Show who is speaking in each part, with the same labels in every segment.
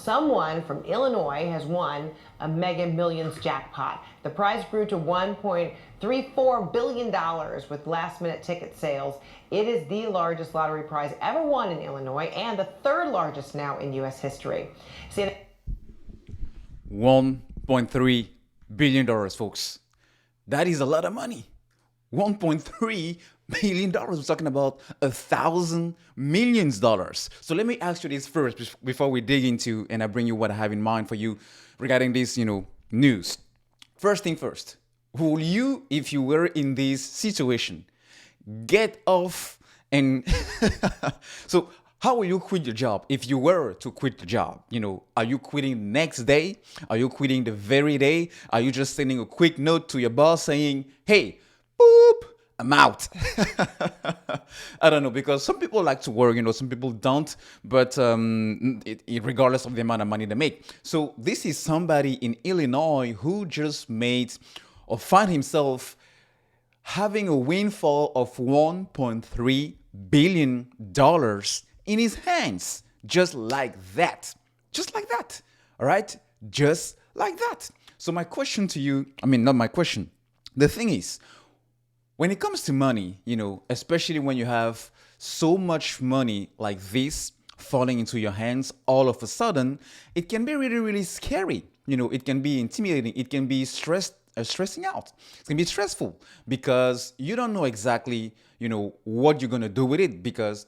Speaker 1: someone from Illinois has won a Mega Millions jackpot. The prize grew to $1.34 billion with last-minute ticket sales. It is the largest lottery prize ever won in Illinois and the third largest now in U.S. history. See,
Speaker 2: $1.3 billion, folks. That is a lot of money. $1.3 billion. We're talking about $1,000 million. So let me ask you this first before we dig into and I bring you what I have in mind for you regarding this, news. First thing first, will you, if you were in this situation, get off and so how will you quit your job if you were to quit the job? Are you quitting next day? Are you quitting the very day? Are you just sending a quick note to your boss saying, hey, boop, I'm out? I don't know, because some people like to work, some people don't, but regardless of the amount of money they make. So this is somebody in Illinois who just made or find himself having a windfall of $1.3 billion in his hands, just like that. Just like that. All right? Just like that. So my question to you, not my question. The thing is, when it comes to money, especially when you have so much money like this falling into your hands all of a sudden, it can be really, really scary. It can be intimidating. It can be stressing out. It can be stressful because you don't know exactly, what you're going to do with it, because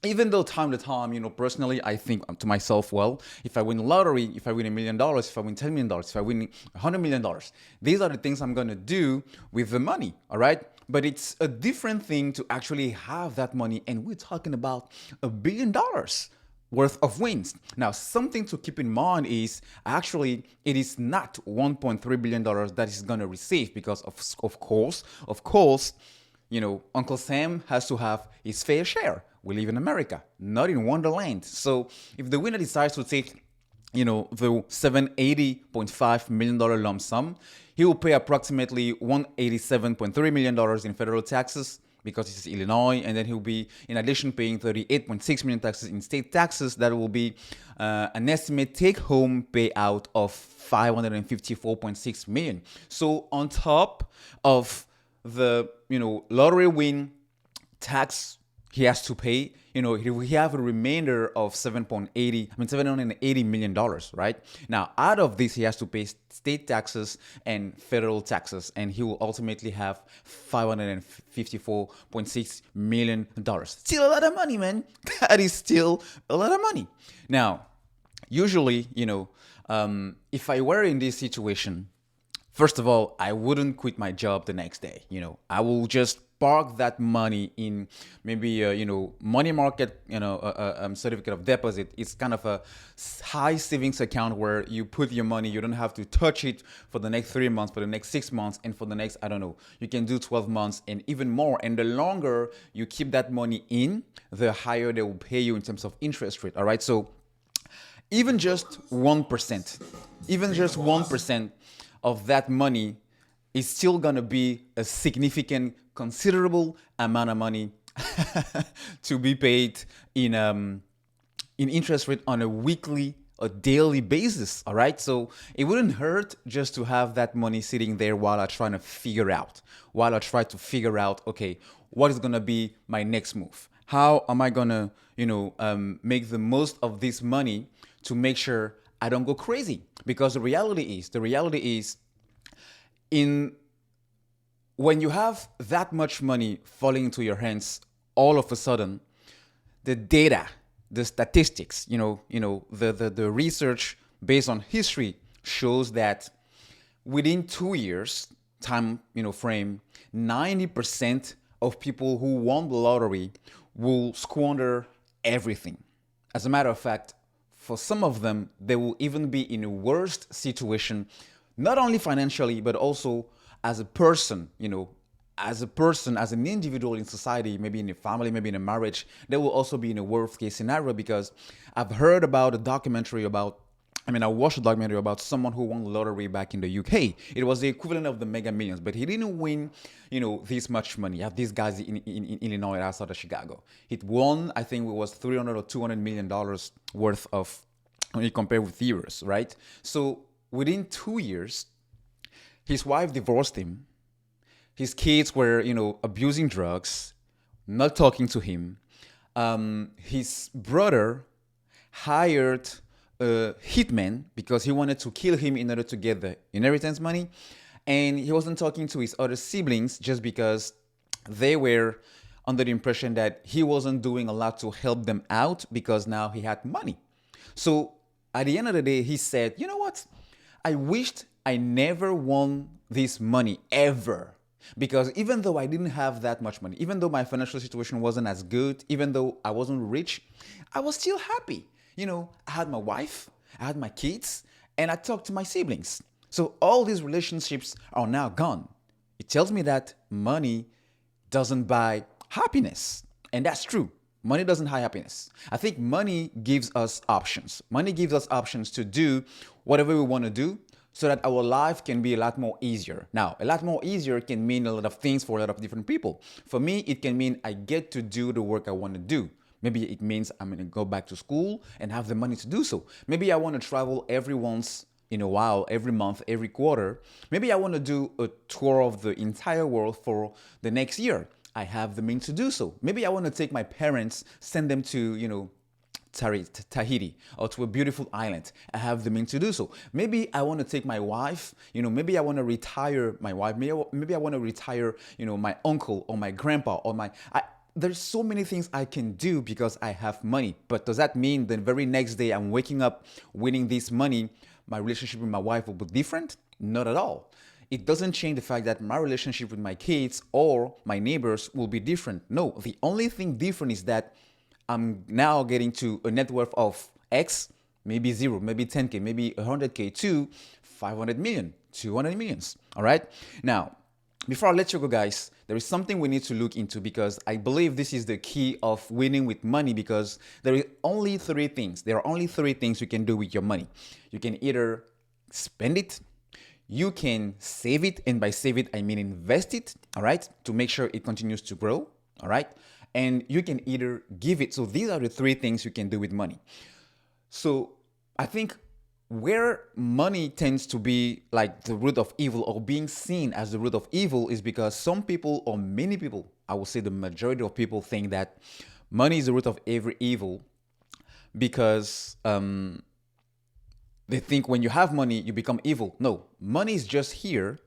Speaker 2: even though time to time, personally, I think to myself, well, if I win the lottery, if I win $1 million, if I win $10 million, if I win $100 million, these are the things I'm going to do with the money. All right. But it's a different thing to actually have that money. And we're talking about $1 billion worth of wins. Now, something to keep in mind is actually it is not $1.3 billion that he's going to receive because of course, Uncle Sam has to have his fair share. We live in America, not in Wonderland. So if the winner decides to take, the $780.5 million lump sum, he will pay approximately $187.3 million in federal taxes because it's Illinois, and then he'll be, in addition, paying $38.6 million taxes in state taxes. That will be an estimate take-home payout of $554.6 million. So on top of the, lottery win tax he has to pay, we have a remainder of $780 million, right? Now, out of this, he has to pay state taxes and federal taxes, and he will ultimately have $554.6 million. Still a lot of money, man. That is still a lot of money. Now, usually, if I were in this situation, first of all, I wouldn't quit my job the next day. I will just park that money in maybe money market, certificate of deposit. It's kind of a high savings account where you put your money. You don't have to touch it for the next 3 months, for the next 6 months, and for the next, you can do 12 months and even more. And the longer you keep that money in, the higher they will pay you in terms of interest rate. All right. So even just 1% of that money is still going to be a significant, considerable amount of money to be paid in interest rate on a weekly or daily basis. All right. So it wouldn't hurt just to have that money sitting there while I try to figure out, okay, what is going to be my next move? How am I going to, make the most of this money to make sure I don't go crazy? Because the reality is, when you have that much money falling into your hands all of a sudden, the data, the statistics, the research based on history shows that within 2 years time, frame, 90% of people who won the lottery will squander everything. As a matter of fact, for some of them, they will even be in a worse situation, not only financially, but also as a person, as an individual in society, maybe in a family, maybe in a marriage. They will also be in a worst case scenario, because I've heard about a documentary about, I watched a documentary about someone who won the lottery back in the UK. It was the equivalent of the Mega Millions, but he didn't win, this much money. You have these guys in Illinois outside of Chicago. He won, I think it was $300 or $200 million worth of when you compare with years, right? So within 2 years, his wife divorced him. His kids were, abusing drugs, not talking to him. His brother hired a hitman because he wanted to kill him in order to get the inheritance money. And he wasn't talking to his other siblings just because they were under the impression that he wasn't doing a lot to help them out because now he had money. So at the end of the day, he said, you know what? I wished I never won this money ever. Because even though I didn't have that much money, even though my financial situation wasn't as good, even though I wasn't rich, I was still happy. I had my wife, I had my kids, and I talked to my siblings. So all these relationships are now gone. It tells me that money doesn't buy happiness. And that's true. Money doesn't buy happiness. I think money gives us options. Money gives us options to do whatever we want to do so that our life can be a lot more easier. Now, a lot more easier can mean a lot of things for a lot of different people. For me, it can mean I get to do the work I want to do. Maybe it means I'm going to go back to school and have the money to do so. Maybe I want to travel every once in a while, every month, every quarter. Maybe I want to do a tour of the entire world for the next year. I have the means to do so. Maybe I want to take my parents, send them to, Tahiti or to a beautiful island. I have the means to do so. Maybe I want to take my wife, maybe I want to retire my wife. Maybe I want to retire, my uncle or my grandpa or there's so many things I can do because I have money. But does that mean the very next day I'm waking up winning this money, my relationship with my wife will be different? Not at all. It doesn't change the fact that my relationship with my kids or my neighbors will be different. No, the only thing different is that I'm now getting to a net worth of X, maybe zero, maybe 10K, maybe 100K to 500 million, 200 millions. All right. Now, before I let you go, guys, there is something we need to look into because I believe this is the key of winning with money because there are only three things. There are only three things you can do with your money. You can either spend it, you can save it, and by save it, I mean invest it, all right, to make sure it continues to grow, all right? And you can either give it. So these are the three things you can do with money. So I think where money tends to be like the root of evil or being seen as the root of evil is because some people or many people, I would say the majority of people think that money is the root of every evil because they think when you have money, you become evil. No, money is just here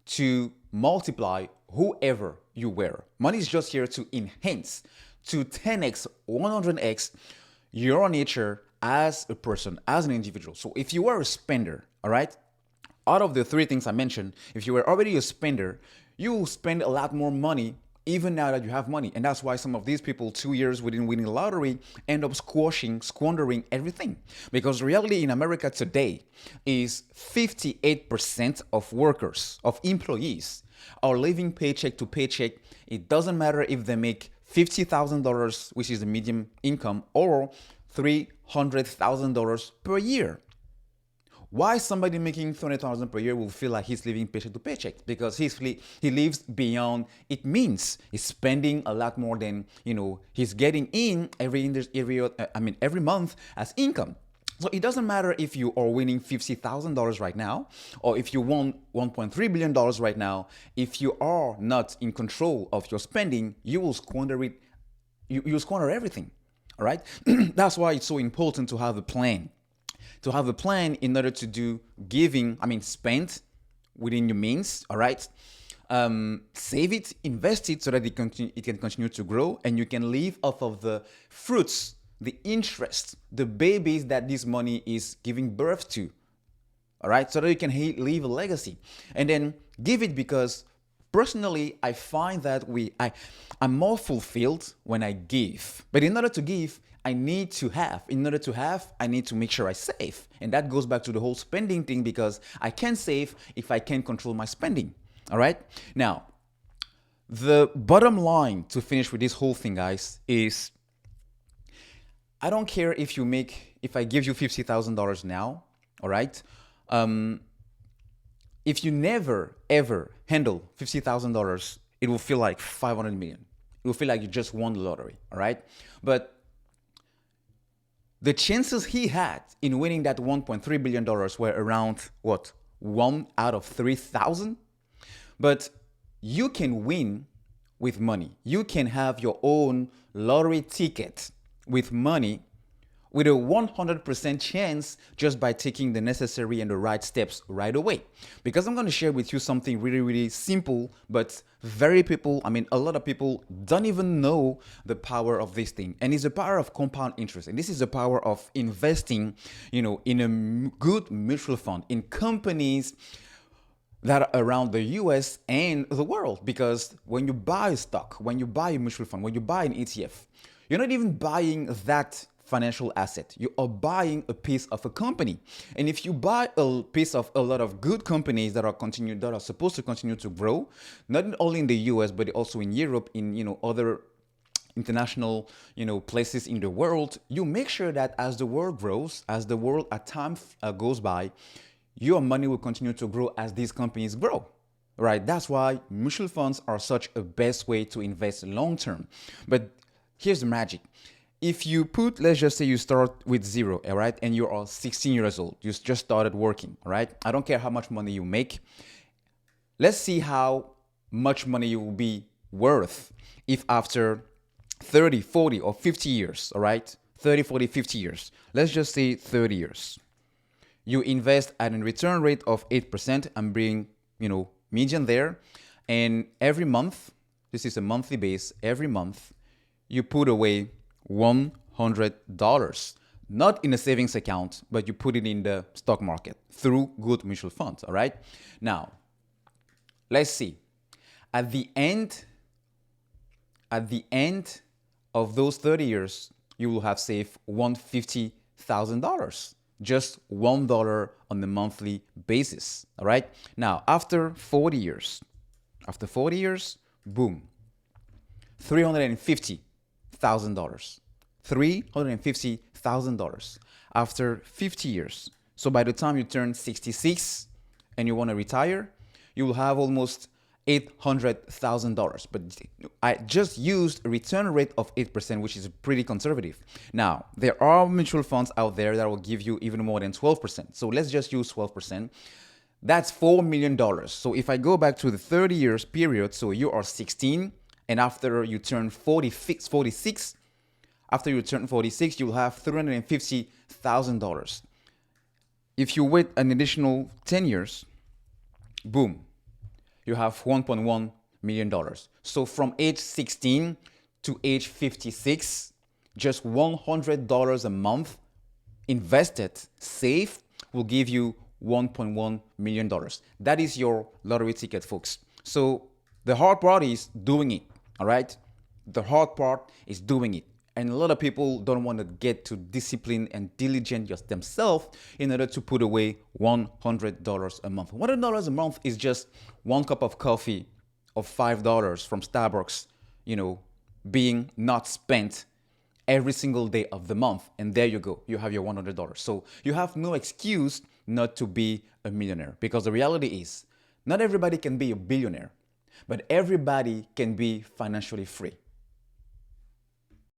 Speaker 2: to multiply whoever you were. Money is just here to enhance, to 10x, 100x your nature as a person, as an individual. So if you were a spender, all right, out of the three things I mentioned, if you were already a spender, you will spend a lot more money even now that you have money. And that's why some of these people 2 years within winning the lottery end up squandering everything. Because the reality in America today is 58% of workers, of employees, are living paycheck to paycheck. It doesn't matter if they make $50,000, which is the median income, or $300,000 per year. Why somebody making $300,000 per year will feel like he's living paycheck to paycheck? Because he lives beyond it means. He's spending a lot more than he's getting in every month as income. So it doesn't matter if you are winning $50,000 right now, or if you won $1.3 billion right now. If you are not in control of your spending, you will squander it. You will squander everything. All right. That's why it's so important to have a plan. To have a plan in order to do spend within your means, all right? Save it, invest it so that it can continue to grow and you can live off of the fruits, the interest, the babies that this money is giving birth to, all right? So that you can leave a legacy. And then give it because personally, I find that I'm more fulfilled when I give. But in order to give, I need to have. In order to have, I need to make sure I save. And that goes back to the whole spending thing because I can save if I can control my spending. All right? Now, the bottom line to finish with this whole thing, guys, is I don't care if I give you $50,000 now, all right? If you never, ever handle $50,000, it will feel like 500 million. It will feel like you just won the lottery, all right? But the chances he had in winning that $1.3 billion were around what? 1 out of 3,000? But you can win with money. You can have your own lottery ticket with money with a 100% chance just by taking the necessary and the right steps right away. Because I'm going to share with you something really, really simple, but a lot of people don't even know the power of this thing. And it's the power of compound interest. And this is the power of investing, in a good mutual fund, in companies that are around the US and the world. Because when you buy a stock, when you buy a mutual fund, when you buy an ETF, you're not even buying that financial asset. You are buying a piece of a company. And if you buy a piece of a lot of good companies that are supposed to continue to grow, not only in the US, but also in Europe, in other international places in the world, you make sure that as the world grows, as the world at time goes by, your money will continue to grow as these companies grow. Right? That's why mutual funds are such a best way to invest long term. But here's the magic. If you put, let's just say you start with zero, all right, and you are 16 years old, you just started working, all right? I don't care how much money you make. Let's see how much money you will be worth if after 30, 40, or 50 years, all right? 30, 40, 50 years. Let's just say 30 years. You invest at a return rate of 8%. I'm being, median there. And every month, this is a monthly base, every month, you put away $100, not in a savings account, but you put it in the stock market through good mutual funds. All right. Now, let's see. At the end of those 30 years, you will have saved $150,000, just $1 on a monthly basis. All right. Now, after 40 years, boom, $350,000. $350,000 after 50 years. So by the time you turn 66 and you want to retire, you will have almost $800,000. But I just used a return rate of 8%, which is pretty conservative. Now, there are mutual funds out there that will give you even more than 12%. So let's just use 12%. That's $4 million. So if I go back to the 30 years period, so you are 16, and after you turn 46, after you turn 46, you'll have $350,000. If you wait an additional 10 years, boom, you have $1.1 million. So from age 16 to age 56, just $100 a month invested, saved, will give you $1.1 million. That is your lottery ticket, folks. So the hard part is doing it. All right. The hard part is doing it. And a lot of people don't want to get to discipline and diligent just themselves in order to put away $100 a month. $100 a month is just one cup of coffee of $5 from Starbucks, being not spent every single day of the month. And there you go. You have your $100. So you have no excuse not to be a millionaire, because the reality is not everybody can be a billionaire, but everybody can be financially free.